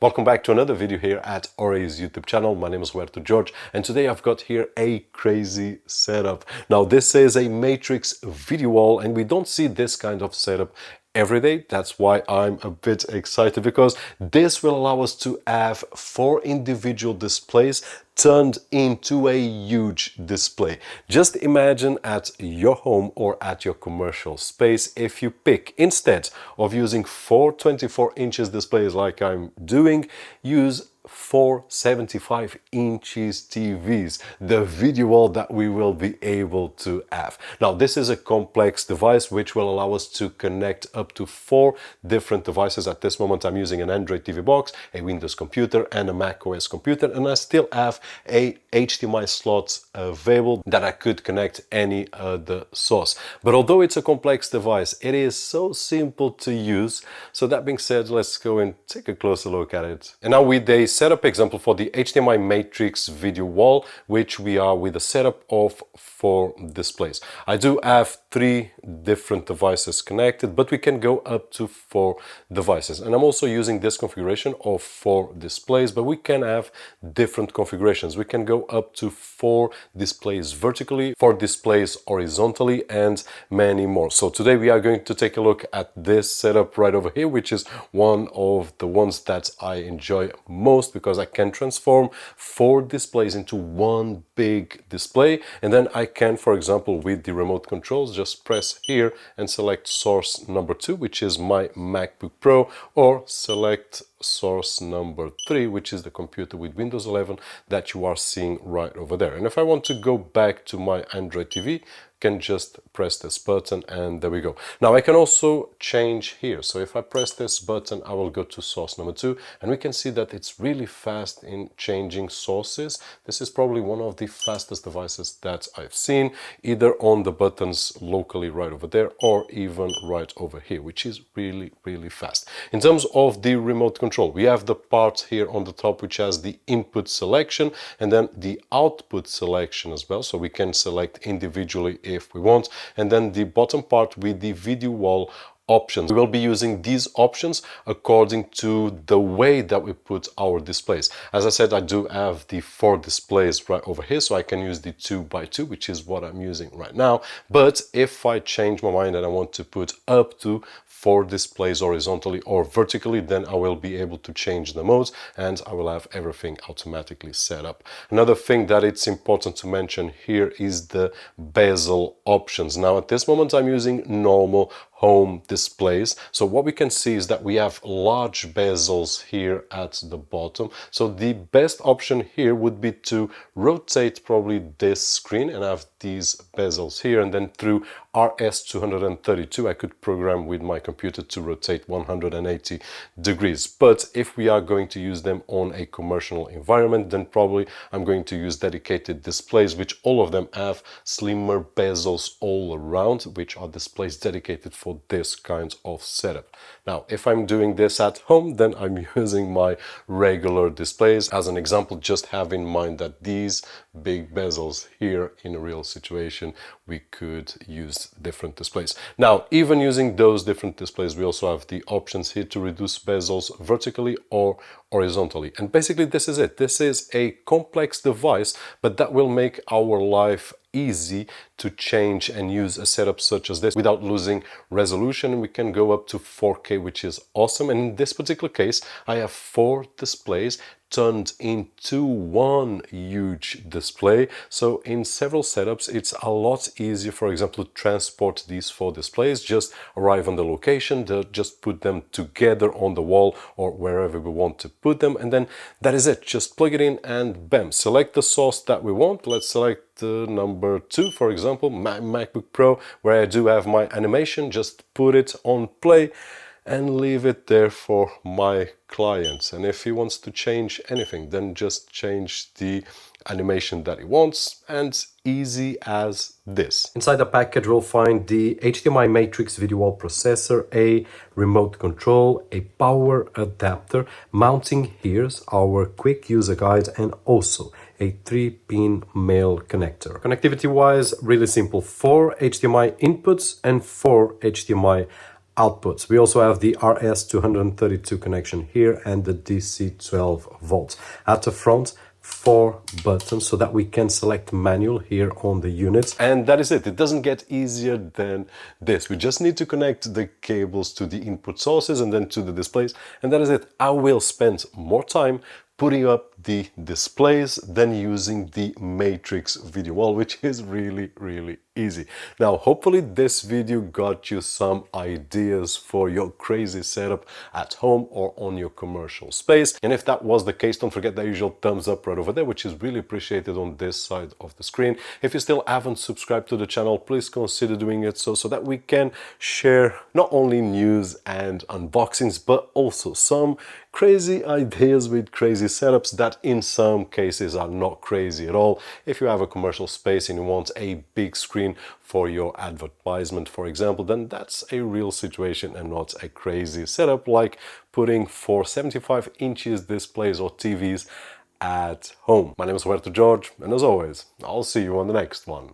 Welcome back to another video here at OREI's YouTube channel. My name is Roberto George, and today I've got here a crazy setup. Now this is a Matrix video wall, and we don't see this kind of setup every day. That's why I'm a bit excited, because this will allow us to have 4 individual displays turned into a huge display. Just imagine at your home or at your commercial space, if you pick, instead of using 4 24 inches displays like I'm doing, use 4 75 inches TVs, the video wall that we will be able to have. Now this is a complex device which will allow us to connect up to 4 different devices. At this moment I'm using an Android TV box, a Windows computer and a Mac OS computer, and I still have a HDMI slot available that I could connect any other source. But although it's a complex device, it is so simple to use. So that being said, let's go and take a closer look at it. And now with a setup example for the HDMI Matrix video wall, which we are with a setup of 4 displays. I do have 3 different devices connected, but we can go up to 4 devices. And I'm also using this configuration of 4 displays, but we can have different configurations. We can go up to 4 displays vertically, 4 displays horizontally, and many more. So today we are going to take a look at this setup right over here, which is one of the ones that I enjoy most, because I can transform 4 displays into one big display. And then I can, for example, with the remote controls, just press here and select source number 2, which is my MacBook Pro, or select source number 3, which is the computer with Windows 11 that you are seeing right over there. And if I want to go back to my Android TV, can just press this button, and there we go. Now I can also change here. So if I press this button, I will go to source number 2, and we can see that it's really fast in changing sources. This is probably one of the fastest devices that I've seen, either on the buttons locally right over there, or even right over here, which is really, really fast. In terms of the remote control, we have the part here on the top which has the input selection, and then the output selection as well. So we can select individually if we want, and then the bottom part with the video wall options. We will be using these options according to the way that we put our displays. As I said, I do have the 4 displays right over here, so I can use the 2x2, which is what I'm using right now. But if I change my mind and I want to put up to 4 displays horizontally or vertically, then I will be able to change the modes, and I will have everything automatically set up. Another thing that it's important to mention here is the bezel options. Now at this moment I'm using normal home displays. So what we can see is that we have large bezels here at the bottom. So the best option here would be to rotate probably this screen and have these bezels here, and then through RS232 I could program with my computer to rotate 180 degrees. But if we are going to use them on a commercial environment, then probably I'm going to use dedicated displays, which all of them have slimmer bezels all around, which are displays dedicated for this kind of setup. Now if I'm doing this at home, then I'm using my regular displays. As an example, just have in mind that these big bezels here, in a real situation we could use different displays. Now even using those different displays, we also have the options here to reduce bezels vertically or horizontally. And basically this is it. This is a complex device, but that will make our life easy to change and use a setup such as this without losing resolution. We can go up to 4K, which is awesome. And in this particular case, I have 4 displays turned into one huge display. So in several setups, it's a lot easier, for example, to transport these 4 displays, just arrive on the location, just put them together on the wall or wherever we want to put them, and then that is it. Just plug it in and bam, select the source that we want. Let's select number 2, for example, my MacBook Pro, where I do have my animation. Just put it on play and leave it there for my client. And if he wants to change anything, then just change the animation that he wants, and easy as this. Inside the package we'll find the HDMI Matrix video wall processor, a remote control, a power adapter, mounting gears, our quick user guide, and also a 3-pin male connector. Connectivity wise, really simple: 4 HDMI inputs and 4 HDMI outputs. We also have the RS232 connection here and the DC 12 volts. At the front, 4 buttons so that we can select manual here on the units, and that is it. It doesn't get easier than this. We just need to connect the cables to the input sources and then to the displays, and that is it. I will spend more time putting up the displays than using the Matrix video wall, which is really easy. Now, hopefully this video got you some ideas for your crazy setup at home or on your commercial space. And if that was the case, don't forget the usual thumbs up right over there, which is really appreciated on this side of the screen. If you still haven't subscribed to the channel, please consider doing it so that we can share not only news and unboxings, but also some crazy ideas with crazy setups that in some cases are not crazy at all. If you have a commercial space and you want a big screen for your advertisement, for example, then that's a real situation and not a crazy setup like putting 4 75-inch displays or TVs at home. My name is Roberto George, and as always, I'll see you on the next one.